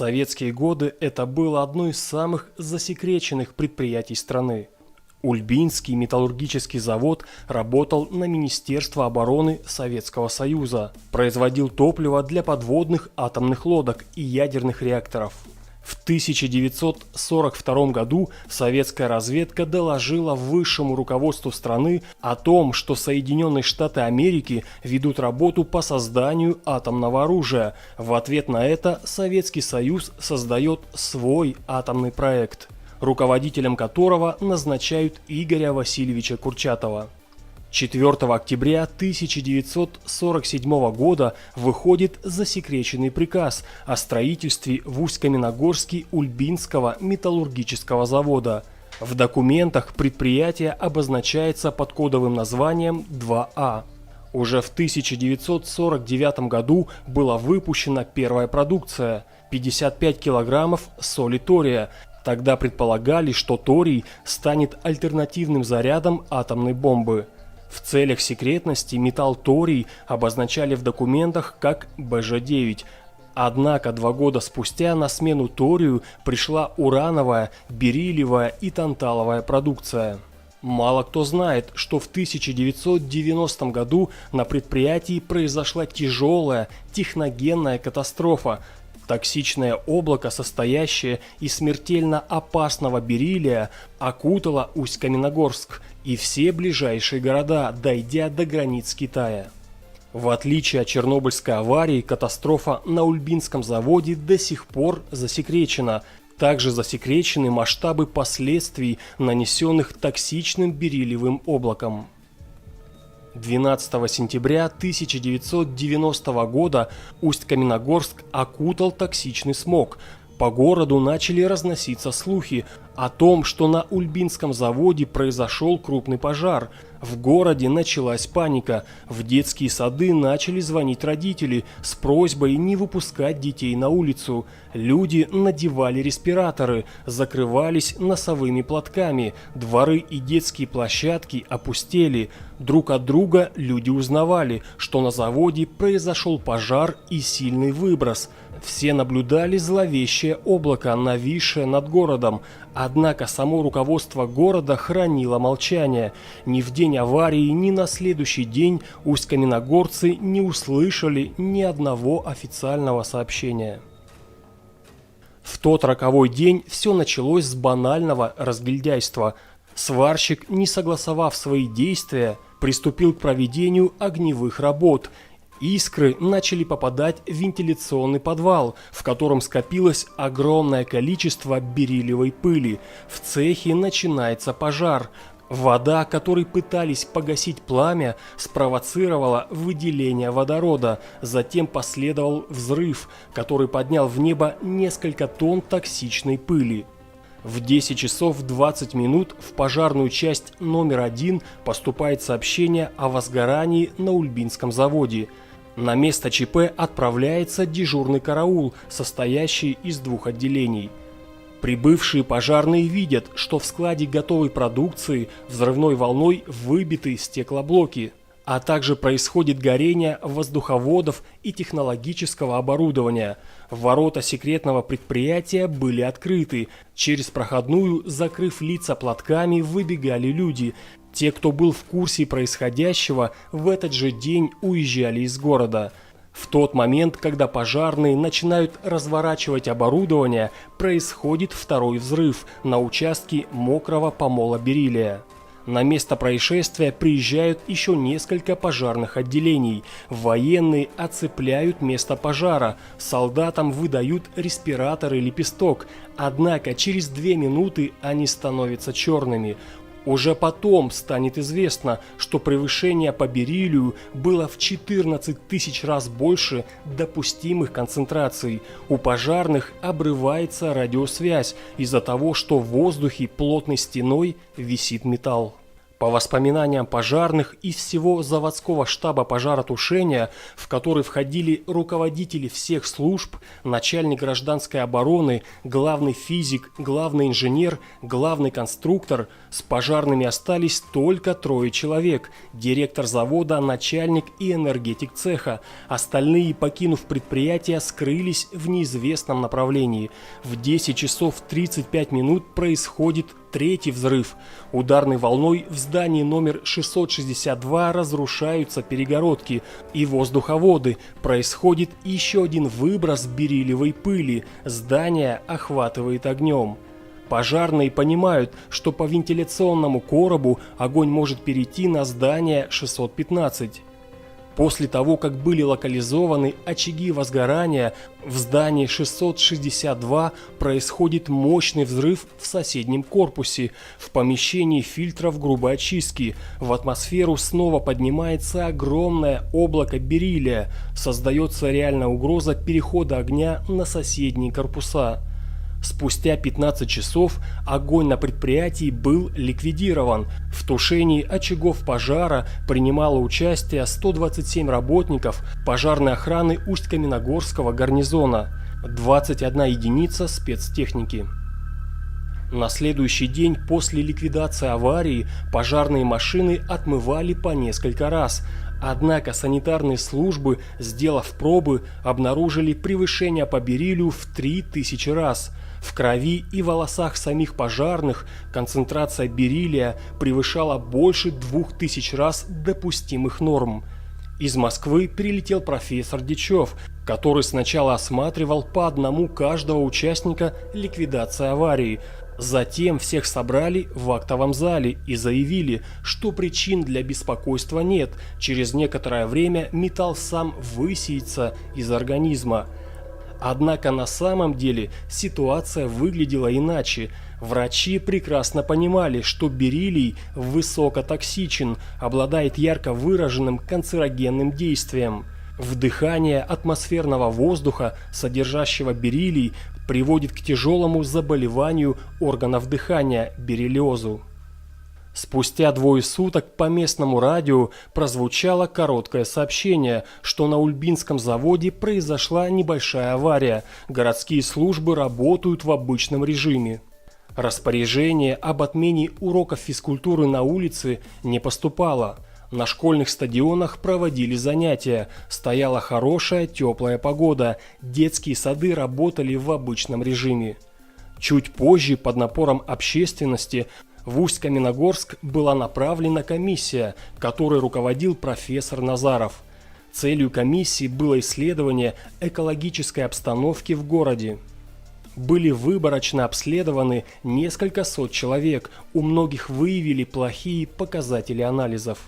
советские годы это было одно из самых засекреченных предприятий страны. Ульбинский металлургический завод работал на Министерство обороны Советского Союза, производил топливо для подводных атомных лодок и ядерных реакторов. В 1942 году советская разведка доложила высшему руководству страны о том, что Соединенные Штаты Америки ведут работу по созданию атомного оружия. В ответ на это Советский Союз создает свой атомный проект, руководителем которого назначают Игоря Васильевича Курчатова. 4 октября 1947 года выходит засекреченный приказ о строительстве в Усть-Каменогорске Ульбинского металлургического завода. В документах предприятие обозначается под кодовым названием 2А. Уже в 1949 году была выпущена первая продукция – 55 килограммов соли тория. Тогда предполагали, что торий станет альтернативным зарядом атомной бомбы. В целях секретности металл торий обозначали в документах как БЖ-9. Однако 2 года спустя на смену торию пришла урановая, бериллиевая и танталовая продукция. Мало кто знает, что в 1990 году на предприятии произошла тяжелая техногенная катастрофа. Токсичное облако, состоящее из смертельно опасного бериллия, окутало Усть-Каменогорск и все ближайшие города, дойдя до границ Китая. В отличие от Чернобыльской аварии, катастрофа на Ульбинском заводе до сих пор засекречена. Также засекречены масштабы последствий, нанесенных токсичным бериллиевым облаком. 12 сентября 1990 года Усть-Каменогорск окутал токсичный смог. По городу начали разноситься слухи о том, что на Ульбинском заводе произошел крупный пожар. В городе началась паника. В детские сады начали звонить родители с просьбой не выпускать детей на улицу. Люди надевали респираторы, закрывались носовыми платками. Дворы и детские площадки опустели. Друг от друга люди узнавали, что на заводе произошел пожар и сильный выброс. Все наблюдали зловещее облако, нависшее над городом. Однако само руководство города хранило молчание. Ни в день аварии, ни на следующий день усть-каменогорцы не услышали ни одного официального сообщения. В тот роковой день все началось с банального разгильдяйства. Сварщик, не согласовав свои действия, приступил к проведению огневых работ. Искры начали попадать в вентиляционный подвал, в котором скопилось огромное количество бериллиевой пыли. В цехе начинается пожар. Вода, которой пытались погасить пламя, спровоцировала выделение водорода. Затем последовал взрыв, который поднял в небо несколько тонн токсичной пыли. В 10 часов 20 минут в пожарную часть номер 1 поступает сообщение о возгорании на Ульбинском заводе. На место ЧП отправляется дежурный караул, состоящий из 2 отделений. Прибывшие пожарные видят, что в складе готовой продукции взрывной волной выбиты стеклоблоки, а также происходит горение воздуховодов и технологического оборудования. Ворота секретного предприятия были открыты. Через проходную, закрыв лица платками, выбегали люди. Те, кто был в курсе происходящего, в этот же день уезжали из города. В тот момент, когда пожарные начинают разворачивать оборудование, происходит второй взрыв на участке мокрого помола бериллия. На место происшествия приезжают еще несколько пожарных отделений. Военные оцепляют место пожара, солдатам выдают респираторы «Лепесток», однако через 2 минуты они становятся черными. Уже потом станет известно, что превышение по бериллию было в 14 тысяч раз больше допустимых концентраций. У пожарных обрывается радиосвязь из-за того, что в воздухе плотной стеной висит металл. По воспоминаниям пожарных из всего заводского штаба пожаротушения, в который входили руководители всех служб, начальник гражданской обороны, главный физик, главный инженер, главный конструктор, с пожарными остались только 3 человек: директор завода, начальник и энергетик цеха. Остальные, покинув предприятие, скрылись в неизвестном направлении. В 10 часов 35 минут происходит 3-й взрыв. Ударной волной в здании номер 662 разрушаются перегородки и воздуховоды. Происходит еще один выброс бериллиевой пыли. Здание охватывает огнем. Пожарные понимают, что по вентиляционному коробу огонь может перейти на здание 615. После того, как были локализованы очаги возгорания, в здании 662 происходит мощный взрыв в соседнем корпусе, в помещении фильтров грубой очистки. В атмосферу снова поднимается огромное облако бериллия. Создается реальная угроза перехода огня на соседние корпуса. Спустя 15 часов огонь на предприятии был ликвидирован. В тушении очагов пожара принимало участие 127 работников пожарной охраны Усть-Каменогорского гарнизона, 21 единица спецтехники. На следующий день после ликвидации аварии пожарные машины отмывали по несколько раз. Однако санитарные службы, сделав пробы, обнаружили превышение по бериллию в 3000 раз. В крови и волосах самих пожарных концентрация бериллия превышала больше 2000 раз допустимых норм. Из Москвы прилетел профессор Дичев, который сначала осматривал по одному каждого участника ликвидации аварии. Затем всех собрали в актовом зале и заявили, что причин для беспокойства нет. Через некоторое время металл сам высеется из организма. Однако на самом деле ситуация выглядела иначе. Врачи прекрасно понимали, что бериллий высокотоксичен, обладает ярко выраженным канцерогенным действием. Вдыхание атмосферного воздуха, содержащего бериллий, приводит к тяжелому заболеванию органов дыхания – бериллиозу. Спустя 2 суток по местному радио прозвучало короткое сообщение, что на Ульбинском заводе произошла небольшая авария. Городские службы работают в обычном режиме. Распоряжение об отмене уроков физкультуры на улице не поступало. На школьных стадионах проводили занятия, стояла хорошая теплая погода, детские сады работали в обычном режиме. Чуть позже, под напором общественности, в Усть-Каменогорск была направлена комиссия, которой руководил профессор Назаров. Целью комиссии было исследование экологической обстановки в городе. Были выборочно обследованы несколько сот человек, у многих выявили плохие показатели анализов.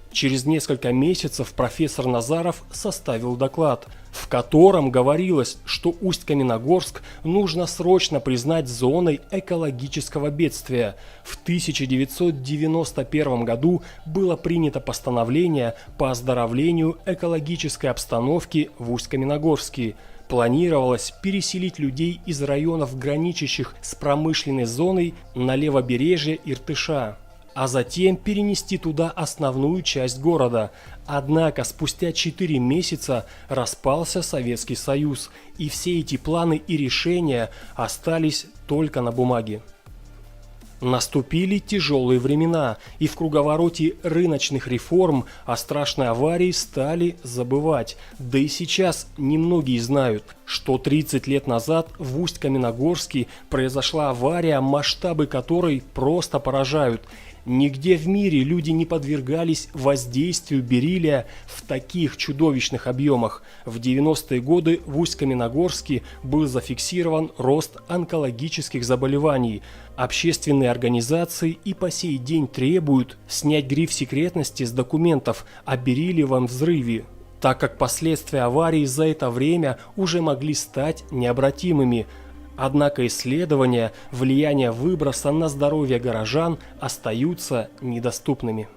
Через несколько месяцев профессор Назаров составил доклад, в котором говорилось, что Усть-Каменогорск нужно срочно признать зоной экологического бедствия. В 1991 году было принято постановление по оздоровлению экологической обстановки в Усть-Каменогорске. Планировалось переселить людей из районов, граничащих с промышленной зоной, на левобережье Иртыша, а затем перенести туда основную часть города. Однако спустя 4 месяца распался Советский Союз, и все эти планы и решения остались только на бумаге. Наступили тяжелые времена, и в круговороте рыночных реформ о страшной аварии стали забывать. Да и сейчас немногие знают, что 30 лет назад в Усть-Каменогорске произошла авария, масштабы которой просто поражают. Нигде в мире люди не подвергались воздействию бериллия в таких чудовищных объемах. В 90-е годы в Усть-Каменогорске был зафиксирован рост онкологических заболеваний. Общественные организации и по сей день требуют снять гриф секретности с документов о бериллиевом взрыве, так как последствия аварии за это время уже могли стать необратимыми. Однако исследования влияния выброса на здоровье горожан остаются недоступными.